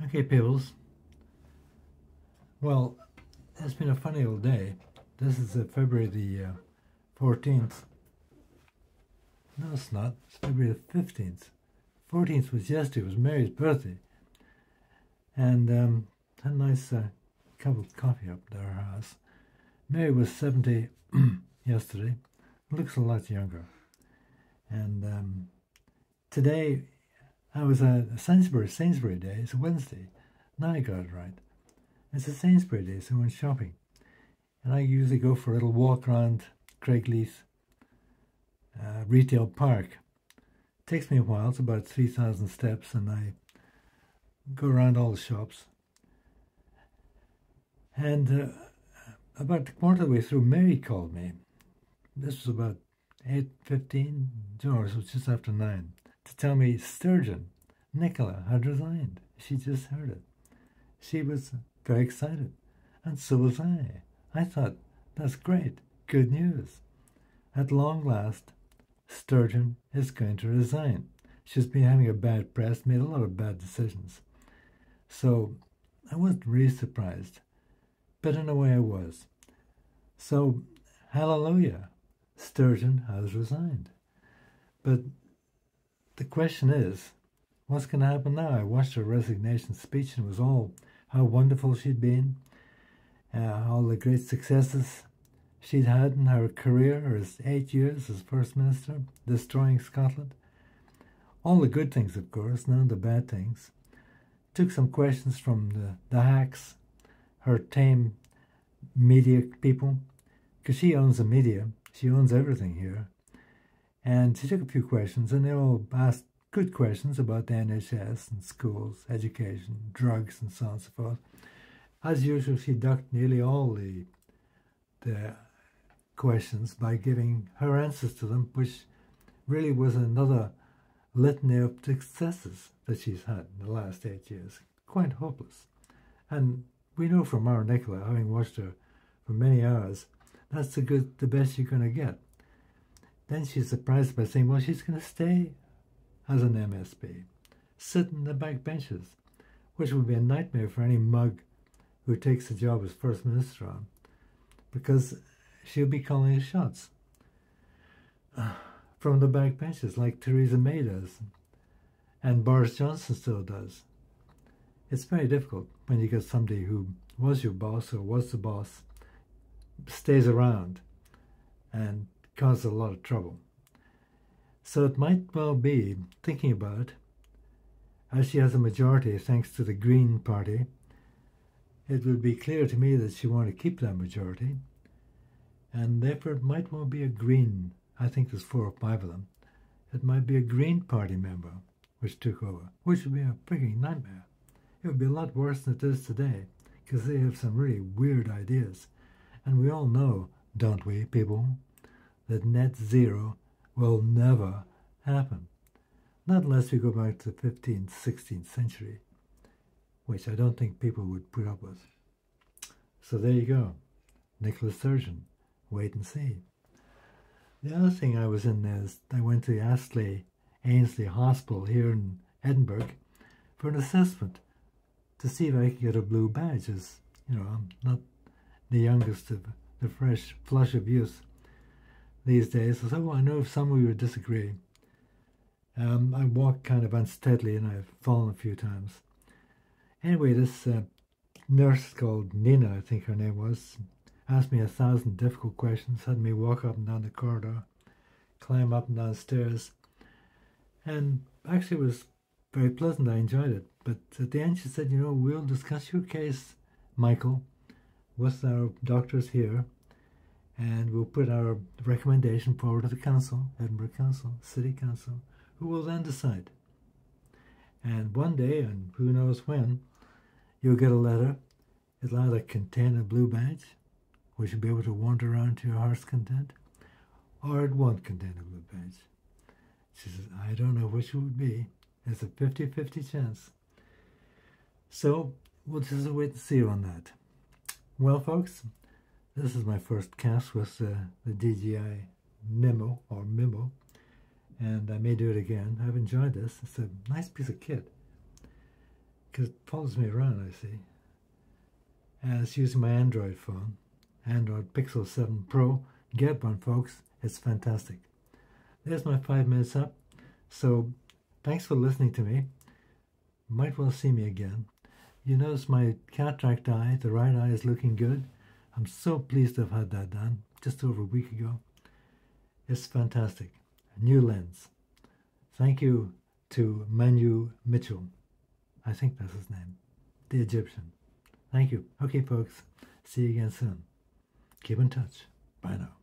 Okay, peoples. Well, it's been a funny old day. This is February the 14th. No, it's not. It's February the 15th. 14th was yesterday. It was Mary's birthday. And had a nice cup of coffee up at our house. Mary was 70 yesterday. Looks a lot younger. And today, I was at Sainsbury Day. It's a Wednesday. Now I got it right. It's a Sainsbury Day, so I went shopping. And I usually go for a little walk around Craigleith Retail Park. It takes me a while. It's about 3,000 steps, and I go around all the shops. And about a quarter of the way through, Mary called me. This was about 8:15, or it was just after 9, to tell me Sturgeon, Nicola, had resigned. She just heard it. She was very excited, and so was I. I thought, that's great, good news. At long last, Sturgeon is going to resign. She's been having a bad press, made a lot of bad decisions. So I wasn't really surprised, but in a way I was. So, hallelujah, Sturgeon has resigned. But the question is, what's going to happen now? I watched her resignation speech, and it was all how wonderful she'd been, all the great successes she'd had in her career, her 8 years as First Minister, destroying Scotland. All the good things, of course, none of the bad things. Took some questions from the hacks, her tame media people, because she owns the media. She owns everything here. And she took a few questions, and they all asked good questions about the NHS and schools, education, drugs, and so on and so forth. As usual, she ducked nearly all the questions by giving her answers to them, which really was another litany of successes that she's had in the last 8 years. Quite hopeless. And we know from our Nicola, having watched her for many hours, that's the best you're going to get. Then she's surprised by saying, well, she's going to stay as an MSP, sit in the back benches, which would be a nightmare for any mug who takes the job as First Minister on, because she'll be calling the shots from the back benches, like Theresa May does, and Boris Johnson still does. It's very difficult when you get somebody who was your boss or was the boss, stays around and causes a lot of trouble. So it might well be, thinking about, as she has a majority thanks to the Green Party, it would be clear to me that she wanted to keep that majority, and therefore it might well be a Green, I think there's 4 or 5 of them, it might be a Green Party member which took over, which would be a freaking nightmare. It would be a lot worse than it is today, because they have some really weird ideas. And we all know, don't we, people, that net zero will never happen. Not unless we go back to the 15th, 16th century, which I don't think people would put up with. So there you go. Nicola Sturgeon. Wait and see. The other thing I was in is I went to the Astley Ainsley Hospital here in Edinburgh for an assessment to see if I could get a blue badge, as, you know, I'm not the youngest of the fresh flush of youth these days. So I know some of you would disagree. I walk kind of unsteadily and I've fallen a few times. Anyway, this nurse called Nina, I think her name was, asked me 1,000 difficult questions, had me walk up and down the corridor, climb up and down stairs, and actually it was very pleasant. I enjoyed it. But at the end she said, you know, we'll discuss your case, Michael, with our doctors here, and we'll put our recommendation forward to the council, Edinburgh Council, City Council, who will then decide. And one day, and who knows when, you'll get a letter. It'll either contain a blue badge, which you'll be able to wander around to your heart's content, or it won't contain a blue badge. She says, I don't know which it would be. It's a 50-50 chance. So we'll just wait and see on that. Well, folks, this is my first cast with the DJI Nemo, or Mimo, and I may do it again. I've enjoyed this. It's a nice piece of kit. because it follows me around, I see. And it's using my Android phone, Android Pixel 7 Pro. Get one, folks. It's fantastic. There's my 5 minutes up. So thanks for listening to me. Might well see me again. You notice my cataract eye, the right eye, is looking good. I'm so pleased to have had that done just over a week ago. It's fantastic. A new lens. Thank you to Manu Mitchell. I think that's his name. The Egyptian. Thank you. Okay, folks. See you again soon. Keep in touch. Bye now.